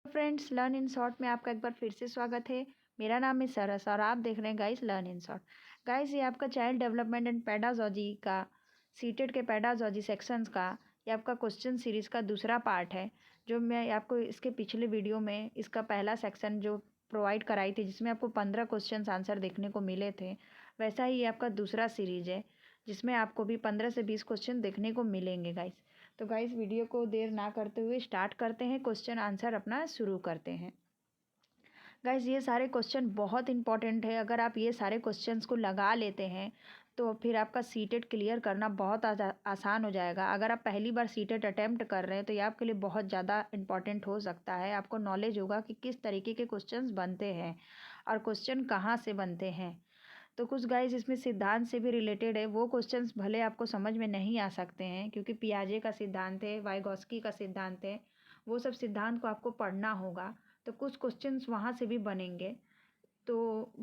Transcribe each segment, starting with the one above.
Friends, learn in short में आपका एक बार फिर से स्वागत है। मेरा नाम है सरस और आप देख रहे हैं guys learn in short. Guys, ये आपका चाइल्ड डेवलपमेंट एंड पेडागॉजी का सीटेट के पेडागॉजी सेक्शंस का ये आपका क्वेश्चन सीरीज़ का दूसरा पार्ट है। जो मैं आपको इसके पिछले वीडियो में इसका पहला सेक्शन जो प्रोवाइड कराई थी, जिसमें आपको 15 क्वेश्चन आंसर देखने को मिले थे, वैसा ही ये आपका दूसरा सीरीज है जिसमें आपको भी 15 से 20 क्वेश्चन देखने को मिलेंगे गाइस। तो गाइस, वीडियो को देर ना करते हुए स्टार्ट करते हैं, क्वेश्चन आंसर अपना शुरू करते हैं। गाइस, ये सारे क्वेश्चन बहुत इंपॉर्टेंट है। अगर आप ये सारे क्वेश्चंस को लगा लेते हैं तो फिर आपका सीटेट क्लियर करना बहुत आसान हो जाएगा। अगर आप पहली बार सीटेट अटैम्प्ट कर रहे हैं तो ये आपके लिए बहुत ज़्यादा इंपॉर्टेंट हो सकता है। आपको नॉलेज होगा कि किस तरीके के क्वेश्चंस बनते हैं और क्वेश्चन कहाँ से बनते हैं। तो कुछ गाइस इसमें सिद्धांत से भी रिलेटेड है, वो क्वेश्चंस भले आपको समझ में नहीं आ सकते हैं क्योंकि पियाजे का सिद्धांत है, वाइगॉस्की का सिद्धांत है, वो सब सिद्धांत को आपको पढ़ना होगा। तो कुछ क्वेश्चंस वहाँ से भी बनेंगे, तो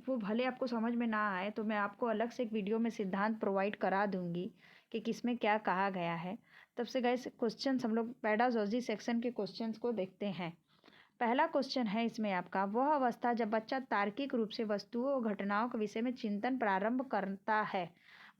वो भले आपको समझ में ना आए तो मैं आपको अलग से एक वीडियो में सिद्धांत प्रोवाइड करा दूंगी कि किसमें क्या कहा गया है। तब से गाइस क्वेश्चंस हम लोग पेडागॉजी सेक्शन के क्वेश्चंस को देखते हैं। पहला क्वेश्चन है इसमें आपका, वह अवस्था जब बच्चा तार्किक रूप से वस्तुओं और घटनाओं के विषय में चिंतन प्रारंभ करता है।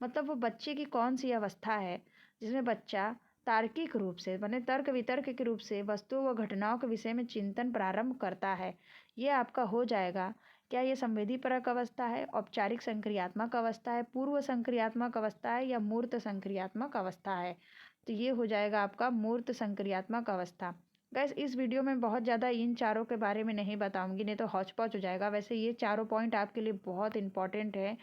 मतलब वो बच्चे की कौन सी अवस्था है जिसमें बच्चा तार्किक रूप से माने तर्क वितर्क के रूप से वस्तुओं व घटनाओं के विषय में चिंतन प्रारंभ करता है। ये आपका हो जाएगा, क्या ये संवेदीपरक अवस्था है, औपचारिक संक्रियात्मक अवस्था है, पूर्व संक्रियात्मक अवस्था है या मूर्त संक्रियात्मक अवस्था है। तो ये हो जाएगा आपका मूर्त संक्रियात्मक अवस्था। गैस, इस वीडियो में बहुत ज़्यादा इन चारों के बारे में नहीं बताऊंगी, नहीं तो हौच पौच हो जाएगा। वैसे ये चारों पॉइंट आपके लिए बहुत इंपॉर्टेंट है।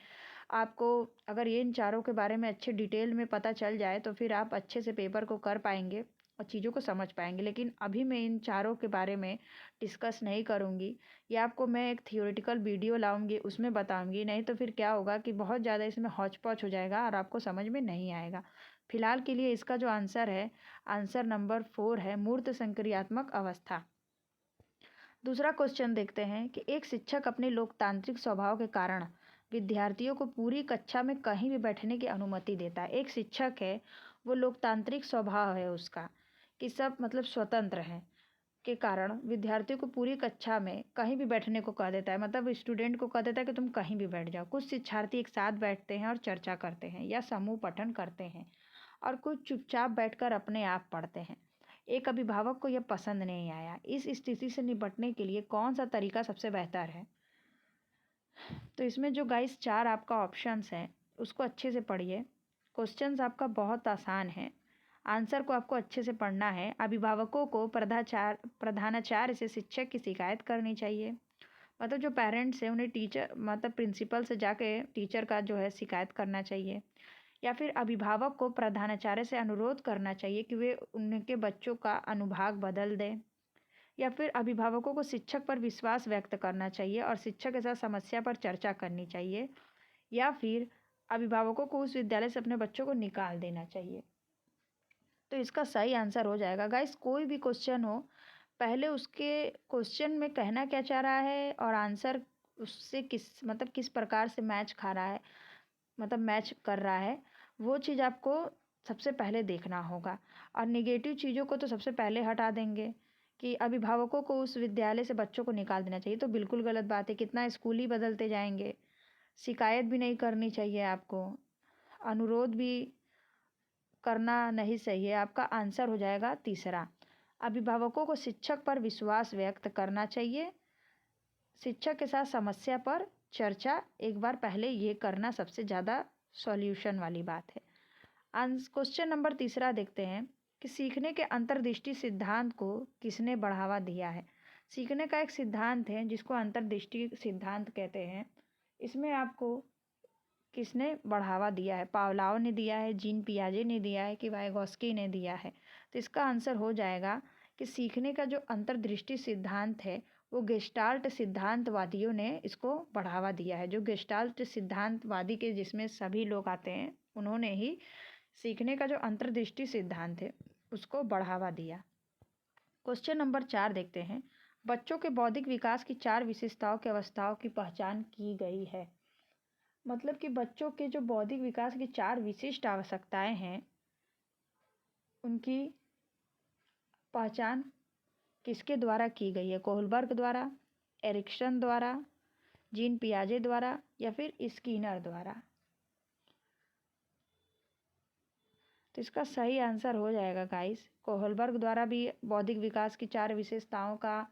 आपको अगर ये इन चारों के बारे में अच्छे डिटेल में पता चल जाए तो फिर आप अच्छे से पेपर को कर पाएंगे और चीज़ों को समझ पाएंगे। लेकिन अभी मैं इन चारों के बारे में डिस्कस नहीं करूँगी, या आपको मैं एक थियोरेटिकल वीडियो लाऊंगी उसमें बताऊंगी, नहीं तो फिर क्या होगा कि बहुत ज़्यादा इसमें हौच पौच हो जाएगा और आपको समझ में नहीं आएगा। फिलहाल के लिए इसका जो आंसर है, आंसर नंबर 4 है, मूर्त संक्रियात्मक अवस्था। दूसरा क्वेश्चन देखते हैं कि एक शिक्षक अपने लोकतांत्रिक स्वभाव के कारण विद्यार्थियों को पूरी कक्षा में कहीं भी बैठने की अनुमति देता है। एक शिक्षक है, वो लोकतांत्रिक स्वभाव है उसका कि सब मतलब स्वतंत्र हैं के कारण विद्यार्थियों को पूरी कक्षा में कहीं भी बैठने को कह देता है। मतलब स्टूडेंट को कह देता है कि तुम कहीं भी बैठ जाओ। कुछ शिक्षार्थी एक साथ बैठते हैं और चर्चा करते हैं या समूह पठन करते हैं और कुछ चुपचाप बैठकर अपने आप पढ़ते हैं। एक अभिभावक को यह पसंद नहीं आया। इस स्थिति से निपटने के लिए कौन सा तरीका सबसे बेहतर है? तो इसमें जो गाइस 4 आपका ऑप्शंस हैं उसको अच्छे से पढ़िए। क्वेश्चंस आपका बहुत आसान है, आंसर को आपको अच्छे से पढ़ना है। अभिभावकों को प्रधानाचार्य से शिक्षक की शिकायत करनी चाहिए। मतलब जो पेरेंट्स हैं उन्हें टीचर मतलब प्रिंसिपल से जाके टीचर का जो है शिकायत करना चाहिए। या फिर अभिभावक को प्रधानाचार्य से अनुरोध करना चाहिए कि वे उनके बच्चों का अनुभाग बदल दें। या फिर अभिभावकों को शिक्षक पर विश्वास व्यक्त करना चाहिए और शिक्षक के साथ समस्या पर चर्चा करनी चाहिए। या फिर अभिभावकों को उस विद्यालय से अपने बच्चों को निकाल देना चाहिए। तो इसका सही आंसर हो जाएगा गाइस, कोई भी क्वेश्चन हो, पहले उसके क्वेश्चन में कहना क्या चाह रहा है और आंसर उससे किस प्रकार से मैच खा रहा है, मतलब मैच कर रहा है, वो चीज़ आपको सबसे पहले देखना होगा। और नेगेटिव चीज़ों को तो सबसे पहले हटा देंगे कि अभिभावकों को उस विद्यालय से बच्चों को निकाल देना चाहिए, तो बिल्कुल गलत बात है। कितना स्कूल ही बदलते जाएंगे। शिकायत भी नहीं करनी चाहिए आपको, अनुरोध भी करना नहीं सही है। आपका आंसर हो जाएगा तीसरा, अभिभावकों को शिक्षक पर विश्वास व्यक्त करना चाहिए, शिक्षक के साथ समस्या पर चर्चा एक बार पहले ये करना सबसे ज़्यादा सॉल्यूशन वाली बात है। क्वेश्चन नंबर तीसरा देखते हैं कि सीखने के अंतर्दृष्टि सिद्धांत को किसने बढ़ावा दिया है। सीखने का एक सिद्धांत है जिसको अंतर्दृष्टि सिद्धांत कहते हैं। इसमें आपको किसने बढ़ावा दिया है? पावलाव ने दिया है, जीन पियाजे ने दिया है कि वाइगॉस्की ने दिया है? तो इसका आंसर हो जाएगा कि सीखने का जो अंतर्दृष्टि सिद्धांत है वो गेस्टाल्ट सिद्धांतवादियों ने इसको बढ़ावा दिया है। जो गेस्टाल्ट सिद्धांतवादी के जिसमें सभी लोग आते हैं, उन्होंने ही सीखने का जो अंतर्दृष्टि सिद्धांत है उसको बढ़ावा दिया। क्वेश्चन नंबर 4 देखते हैं, बच्चों के बौद्धिक विकास की 4 विशेषताओं की अवस्थाओं की पहचान की गई है। मतलब कि बच्चों के जो बौद्धिक विकास की 4 विशिष्ट आवश्यकताएं हैं उनकी पहचान किसके द्वारा की गई है? कोहलबर्ग द्वारा, एरिक्सन द्वारा, जीन पियाजे द्वारा या फिर स्किनर द्वारा? तो इसका सही आंसर हो जाएगा गाइस कोहलबर्ग द्वारा भी बौद्धिक विकास की 4 विशेषताओं का,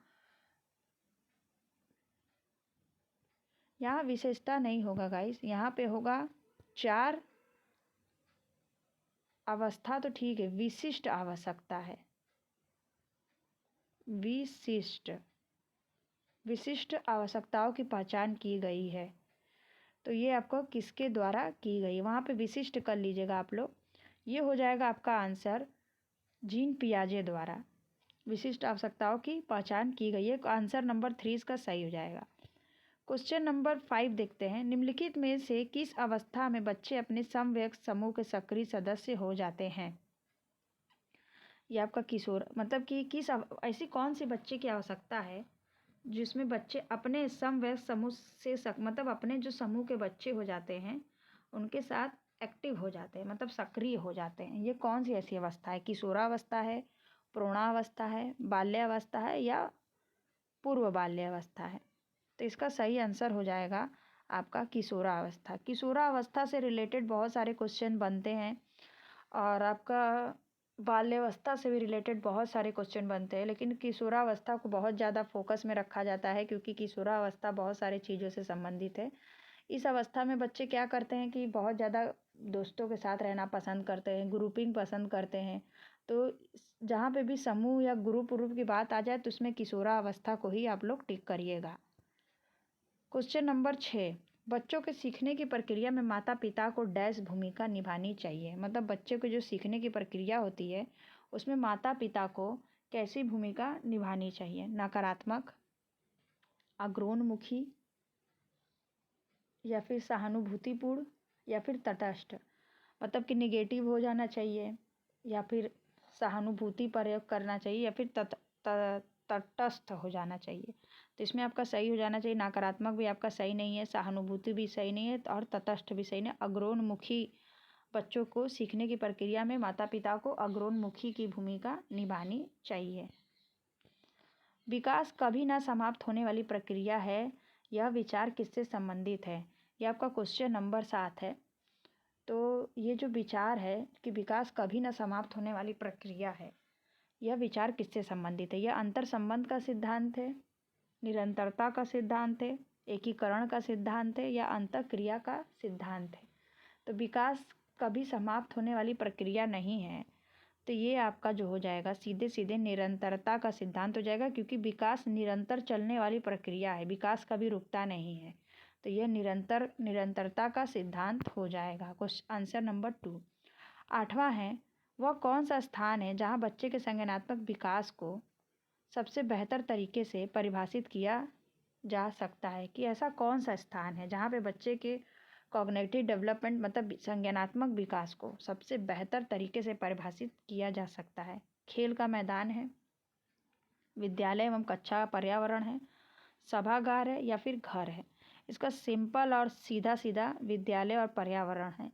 यहाँ विशेषता नहीं होगा गाइस, यहाँ पे होगा 4 अवस्था, तो ठीक है, विशिष्ट आवश्यकता है, विशिष्ट आवश्यकताओं की पहचान की गई है। तो ये आपको किसके द्वारा की गई, वहाँ पे विशिष्ट कर लीजिएगा आप लोग। ये हो जाएगा आपका आंसर जीन पियाजे द्वारा विशिष्ट आवश्यकताओं की पहचान की गई है। आंसर नंबर 3 इसका सही हो जाएगा। क्वेश्चन नंबर 5 देखते हैं। निम्नलिखित में से किस अवस्था में बच्चे अपने समवयस्क समूह के सक्रिय सदस्य हो जाते हैं? ये आपका किशोर, मतलब कि ऐसी कौन सी बच्चे की आवश्यकता है जिसमें बच्चे अपने समवयस्क समूह से मतलब अपने जो समूह के बच्चे हो जाते हैं उनके साथ एक्टिव हो जाते हैं, मतलब सक्रिय हो जाते हैं। ये कौन सी ऐसी अवस्था है? किशोरावस्था है, प्रौढ़ावस्था है, बाल्यावस्था है या पूर्व बाल्यावस्था है? तो इसका सही आंसर हो जाएगा आपका किशोरावस्था। किशोरावस्था से रिलेटेड बहुत सारे क्वेश्चन बनते हैं और आपका बाल्यावस्था से भी रिलेटेड बहुत सारे क्वेश्चन बनते हैं, लेकिन किशोरावस्था को बहुत ज़्यादा फोकस में रखा जाता है क्योंकि किशोरावस्था बहुत सारी चीज़ों से संबंधित है। इस अवस्था में बच्चे क्या करते हैं कि बहुत ज़्यादा दोस्तों के साथ रहना पसंद करते हैं, ग्रुपिंग पसंद करते हैं। तो जहाँ पे भी समूह या ग्रुप की बात आ जाए तो उसमें किशोरावस्था को ही आप लोग टिक करिएगा। क्वेश्चन नंबर 6, बच्चों के सीखने की प्रक्रिया में माता पिता को डैश भूमिका निभानी चाहिए। मतलब बच्चे को जो सीखने की प्रक्रिया होती है उसमें माता पिता को कैसी भूमिका निभानी चाहिए? नकारात्मक, अग्रोन्मुखी या फिर सहानुभूतिपूर्ण या फिर तटस्थ? मतलब कि निगेटिव हो जाना चाहिए या फिर सहानुभूति प्रयोग करना चाहिए या फिर तटस्थ हो जाना चाहिए? तो इसमें आपका सही हो जाना चाहिए, नकारात्मक भी आपका सही नहीं है, सहानुभूति भी सही नहीं है और तटस्थ भी सही नहीं। अग्रोन्मुखी, बच्चों को सीखने की प्रक्रिया में माता पिता को अग्रोन्मुखी की भूमिका निभानी चाहिए। विकास कभी ना समाप्त होने वाली प्रक्रिया है, यह विचार किससे संबंधित है? यह आपका क्वेश्चन नंबर 7 है। तो ये जो विचार है कि विकास कभी ना समाप्त होने वाली प्रक्रिया है, यह विचार किससे संबंधित है? यह अंतर संबंध का सिद्धांत है, निरंतरता का सिद्धांत है, एकीकरण का सिद्धांत है या अंतःक्रिया का सिद्धांत है? तो विकास कभी समाप्त होने वाली प्रक्रिया नहीं है, तो ये आपका जो हो जाएगा सीधे सीधे निरंतरता का सिद्धांत हो जाएगा, क्योंकि विकास निरंतर चलने वाली प्रक्रिया है, विकास कभी रुकता नहीं है। तो यह निरंतरता का सिद्धांत हो जाएगा। Question answer number 2। 8वां है, वह कौन सा स्थान है जहाँ बच्चे के संज्ञानात्मक विकास को सबसे बेहतर तरीके से परिभाषित किया जा सकता है? कि ऐसा कौन सा स्थान है जहाँ पे बच्चे के कॉग्निटिव डेवलपमेंट मतलब संज्ञानात्मक विकास को सबसे बेहतर तरीके से परिभाषित किया जा सकता है? खेल का मैदान है, विद्यालय एवं कक्षा का पर्यावरण है, सभागार है या फिर घर है? इसका सिंपल और सीधा सीधा विद्यालय और पर्यावरण है,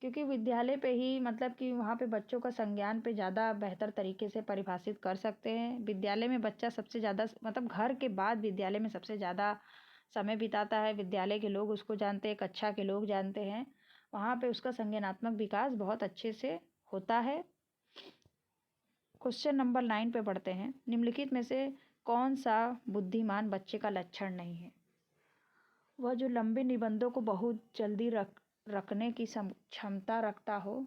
क्योंकि विद्यालय पे ही मतलब कि वहाँ पे बच्चों का संज्ञान पे ज़्यादा बेहतर तरीके से परिभाषित कर सकते हैं। विद्यालय में बच्चा सबसे ज़्यादा मतलब घर के बाद विद्यालय में सबसे ज़्यादा समय बिताता है, विद्यालय के लोग उसको जानते हैं, कक्षा के लोग जानते हैं, वहाँ पे उसका संज्ञानात्मक विकास बहुत अच्छे से होता है। क्वेश्चन नंबर 9 पे पढ़ते हैं। निम्नलिखित में से कौन सा बुद्धिमान बच्चे का लक्षण नहीं है? वह जो लंबे निबंधों को बहुत जल्दी रखने की क्षमता रखता हो।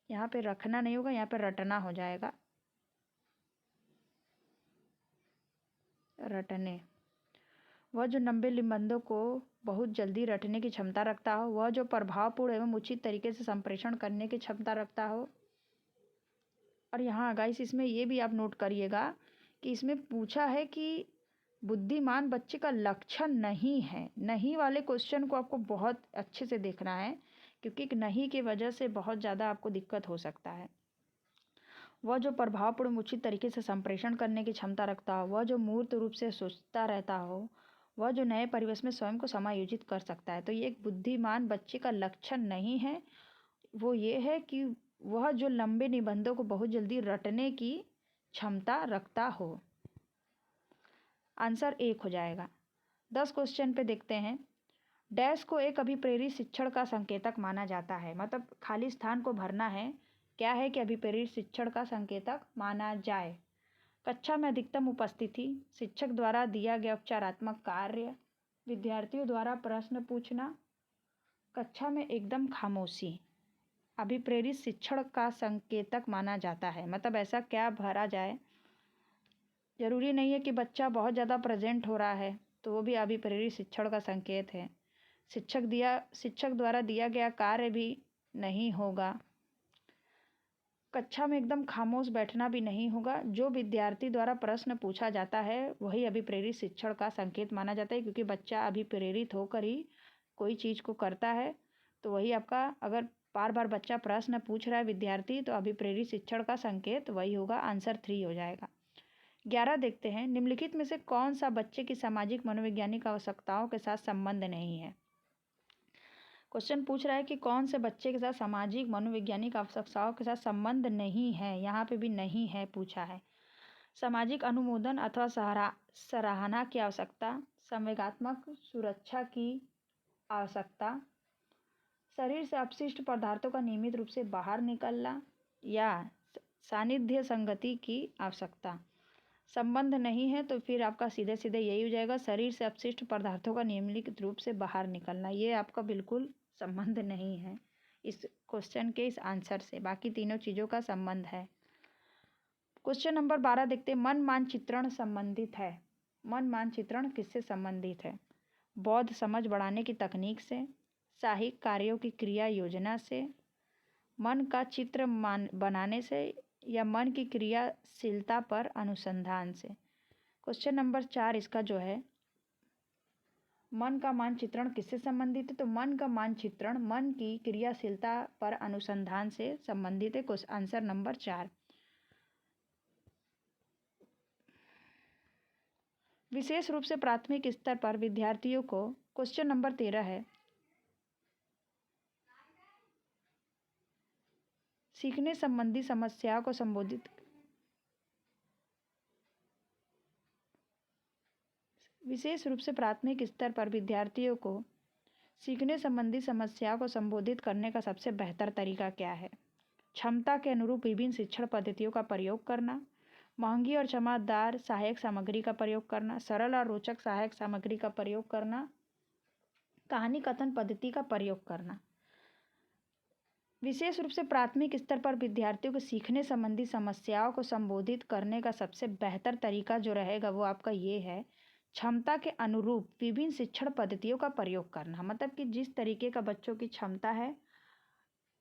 यहाँ पे रखना नहीं होगा, यहाँ पे रटना हो जाएगा, रटने। वह जो लंबे निबंधों को बहुत जल्दी रटने की क्षमता रखता हो, वह जो प्रभावपूर्ण एवं उचित तरीके से संप्रेषण करने की क्षमता रखता हो। और यहाँ गाइस इसमें ये भी आप नोट करिएगा कि इसमें पूछा है कि बुद्धिमान बच्चे का लक्षण नहीं है। नहीं वाले क्वेश्चन को आपको बहुत अच्छे से देखना है, क्योंकि नहीं की वजह से बहुत ज़्यादा आपको दिक्कत हो सकता है। वह जो प्रभावपूर्ण उचित तरीके से संप्रेषण करने की क्षमता रखता हो, वह जो मूर्त रूप से सोचता रहता हो, वह जो नए परिवेश में स्वयं को समायोजित कर सकता है। तो ये एक बुद्धिमान बच्चे का लक्षण नहीं है, वो ये है कि वह जो लंबे निबंधों को बहुत जल्दी रटने की क्षमता रखता हो। आंसर 1 हो जाएगा। 10 क्वेश्चन पे देखते हैं। डैश को एक अभिप्रेरित शिक्षण का संकेतक माना जाता है, मतलब खाली स्थान को भरना है। क्या है कि अभिप्रेरित शिक्षण का संकेतक माना जाए। कक्षा में अधिकतम उपस्थिति, शिक्षक द्वारा दिया गया उपचारात्मक कार्य, विद्यार्थियों द्वारा प्रश्न पूछना, कक्षा में एकदम खामोशी अभिप्रेरित शिक्षण का संकेतक माना जाता है। मतलब ऐसा क्या भरा जाए, जरूरी नहीं है कि बच्चा बहुत ज़्यादा प्रेजेंट हो रहा है तो वो भी अभिप्रेरित शिक्षण का संकेत है। शिक्षक द्वारा दिया गया कार्य भी नहीं होगा। कक्षा में एकदम खामोश बैठना भी नहीं होगा। जो विद्यार्थी द्वारा प्रश्न पूछा जाता है वही अभिप्रेरित शिक्षण का संकेत माना जाता है, क्योंकि बच्चा अभिप्रेरित होकर ही कोई चीज़ को करता है। तो वही आपका, अगर बार बार बच्चा प्रश्न पूछ रहा है विद्यार्थी, तो अभिप्रेरित शिक्षण का संकेत वही होगा। आंसर 3 हो जाएगा। 11 देखते हैं। निम्नलिखित में से कौन सा बच्चे की सामाजिक मनोवैज्ञानिक आवश्यकताओं के साथ संबंध नहीं है। क्वेश्चन पूछ रहा है कि कौन से बच्चे के साथ सामाजिक मनोवैज्ञानिक आवश्यकताओं के साथ संबंध नहीं है। यहाँ पे भी नहीं है पूछा है। सामाजिक अनुमोदन अथवा सराहना की आवश्यकता, संवेगात्मक सुरक्षा की आवश्यकता, शरीर से अपशिष्ट पदार्थों का नियमित रूप से बाहर निकलना, या सानिध्य संगति की आवश्यकता। संबंध नहीं है तो फिर आपका सीधे सीधे यही हो जाएगा, शरीर से अपशिष्ट पदार्थों का नियमित रूप से बाहर निकलना। ये आपका बिल्कुल संबंध नहीं है इस क्वेश्चन के इस आंसर से। बाकी तीनों चीज़ों का संबंध है। क्वेश्चन नंबर 12 देखते हैं। मन मानचित्रण संबंधित है। मन मानचित्रण किससे संबंधित है। बौद्ध समझ बढ़ाने की तकनीक से, साहित्यिक कार्यों की क्रिया योजना से, मन का चित्र बनाने से, या मन की क्रियाशीलता पर अनुसंधान से। क्वेश्चन नंबर 4 इसका जो है, मन का मानचित्रण किससे संबंधित है। तो मन का मानचित्रण मन की क्रियाशीलता पर अनुसंधान से संबंधित है। Answer number 4। विशेष रूप से प्राथमिक स्तर पर विद्यार्थियों को, क्वेश्चन नंबर 13 है, सीखने संबंधी समस्याओं को संबोधित, विशेष रूप से प्राथमिक स्तर पर विद्यार्थियों को सीखने संबंधी समस्याओं को संबोधित करने का सबसे बेहतर तरीका क्या है। क्षमता के अनुरूप विभिन्न शिक्षण पद्धतियों का प्रयोग करना, महंगी और चमकदार सहायक सामग्री का प्रयोग करना, सरल और रोचक सहायक सामग्री का प्रयोग करना, कहानी कथन पद्धति का प्रयोग करना। विशेष रूप से प्राथमिक स्तर पर विद्यार्थियों को सीखने संबंधी समस्याओं को संबोधित करने का सबसे बेहतर तरीका जो रहेगा वो आपका ये है, क्षमता के अनुरूप विभिन्न शिक्षण पद्धतियों का प्रयोग करना। मतलब कि जिस तरीके का बच्चों की क्षमता है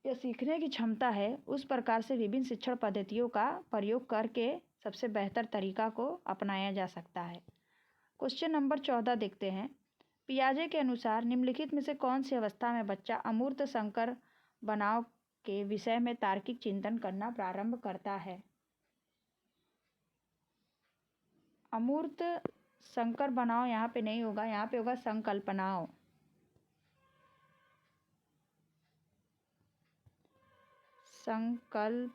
या सीखने की क्षमता है, उस प्रकार से विभिन्न शिक्षण पद्धतियों का प्रयोग करके सबसे बेहतर तरीका को अपनाया जा सकता है। क्वेश्चन नंबर 14 देखते हैं। पियाजे के अनुसार निम्नलिखित में से कौन सी अवस्था में बच्चा अमूर्त संकर बनाव के विषय में तार्किक चिंतन करना प्रारंभ करता है। अमूर्त संकर बनाव यहाँ पे नहीं होगा, यहाँ पे होगा संकल्पनाओं। संकल्पनाओं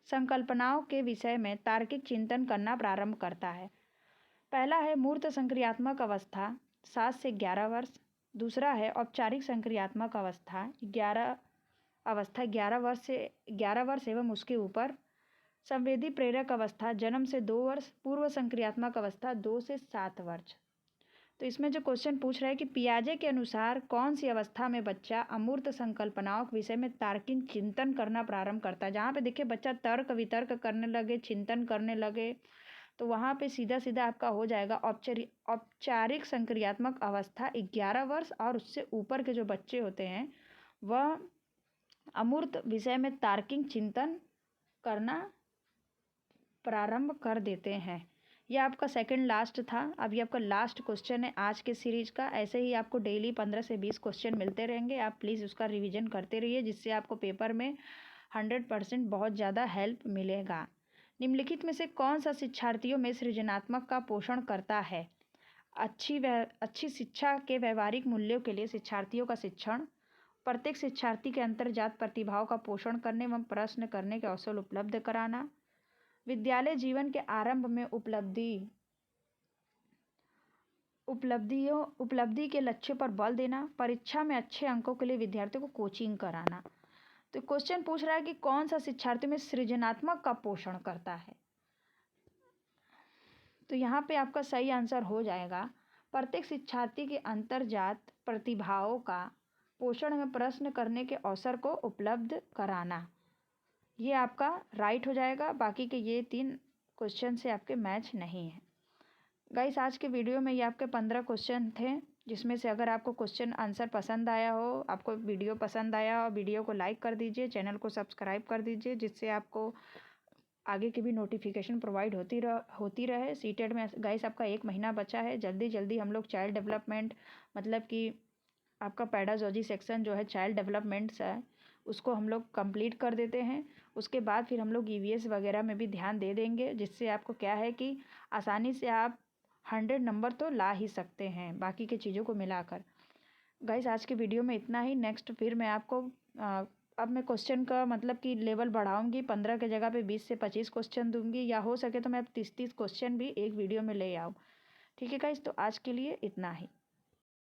संकल्पनाओं के विषय में तार्किक चिंतन करना प्रारंभ करता है। पहला है मूर्त संक्रियात्मक अवस्था 7 से 11 वर्ष। दूसरा है औपचारिक संक्रियात्मक अवस्था 11 वर्ष एवं उसके ऊपर। संवेदी प्रेरक अवस्था जन्म से 2 वर्ष। पूर्व संक्रियात्मक अवस्था 2 से 7 वर्ष। तो इसमें जो क्वेश्चन पूछ रहा है कि पियाजे के अनुसार कौन सी अवस्था में बच्चा अमूर्त संकल्पनाओं के विषय में तार्किक चिंतन करना प्रारंभ करता है। जहाँ पे देखिए बच्चा तर्क वितर्क करने लगे, चिंतन करने लगे, तो वहाँ पे सीधा सीधा आपका हो जाएगा औपचारिक संक्रियात्मक अवस्था 11 वर्ष और उससे ऊपर के जो बच्चे होते हैं वह अमूर्त विषय में तार्किक चिंतन करना प्रारंभ कर देते हैं। यह आपका सेकंड लास्ट था। अभी आपका लास्ट क्वेश्चन है आज के सीरीज का। ऐसे ही आपको डेली 15 से 20 क्वेश्चन मिलते रहेंगे। आप प्लीज़ उसका रिवीजन करते रहिए, जिससे आपको पेपर में 100% बहुत ज़्यादा हेल्प मिलेगा। निम्नलिखित में से कौन सा शिक्षार्थियों में सृजनात्मक का पोषण करता है। अच्छी शिक्षा के व्यवहारिक मूल्यों के लिए शिक्षार्थियों का शिक्षण, प्रत्येक शिक्षार्थी के अंतर्जात प्रतिभाओं का पोषण करने एवं प्रश्न करने के अवसर उपलब्ध कराना, विद्यालय जीवन के आरंभ में उपलब्धि के लक्ष्य पर बल देना, परीक्षा में अच्छे अंकों के लिए विद्यार्थियों को कोचिंग कराना। तो क्वेश्चन पूछ रहा है कि कौन सा शिक्षार्थी में सृजनात्मक का पोषण करता है। तो यहाँ पे आपका सही आंसर हो जाएगा प्रत्येक शिक्षार्थी के अंतर्जात प्रतिभाओं का पोषण में प्रश्न करने के अवसर को उपलब्ध कराना। ये आपका राइट हो जाएगा। बाकी के ये 3 क्वेश्चन से आपके मैच नहीं है। गाइस आज के वीडियो में ये आपके 15 क्वेश्चन थे, जिसमें से अगर आपको क्वेश्चन आंसर पसंद आया हो, आपको वीडियो पसंद आया हो, वीडियो को लाइक कर दीजिए, चैनल को सब्सक्राइब कर दीजिए, जिससे आपको आगे की भी नोटिफिकेशन प्रोवाइड होती रहे। सीटेट में गाइस आपका 1 महीना बचा है। जल्दी हम लोग चाइल्ड डेवलपमेंट मतलब कि आपका पेडागोजी सेक्शन जो है चाइल्ड डेवलपमेंट्स है, उसको हम लोग कंप्लीट कर देते हैं। उसके बाद फिर हम लोग ईवीएस वगैरह में भी ध्यान दे देंगे, जिससे आपको क्या है कि आसानी से आप 100 नंबर तो ला ही सकते हैं बाकी की चीज़ों को मिलाकर। गाइस आज के वीडियो में इतना ही। नेक्स्ट फिर मैं आपको अब मैं क्वेश्चन का मतलब कि लेवल बढ़ाऊंगी, 15 के जगह पे 20 से 25 क्वेश्चन दूंगी, या हो सके तो मैं 30 क्वेश्चन भी एक वीडियो में ले आऊँ। ठीक है गाइस, तो आज के लिए इतना ही।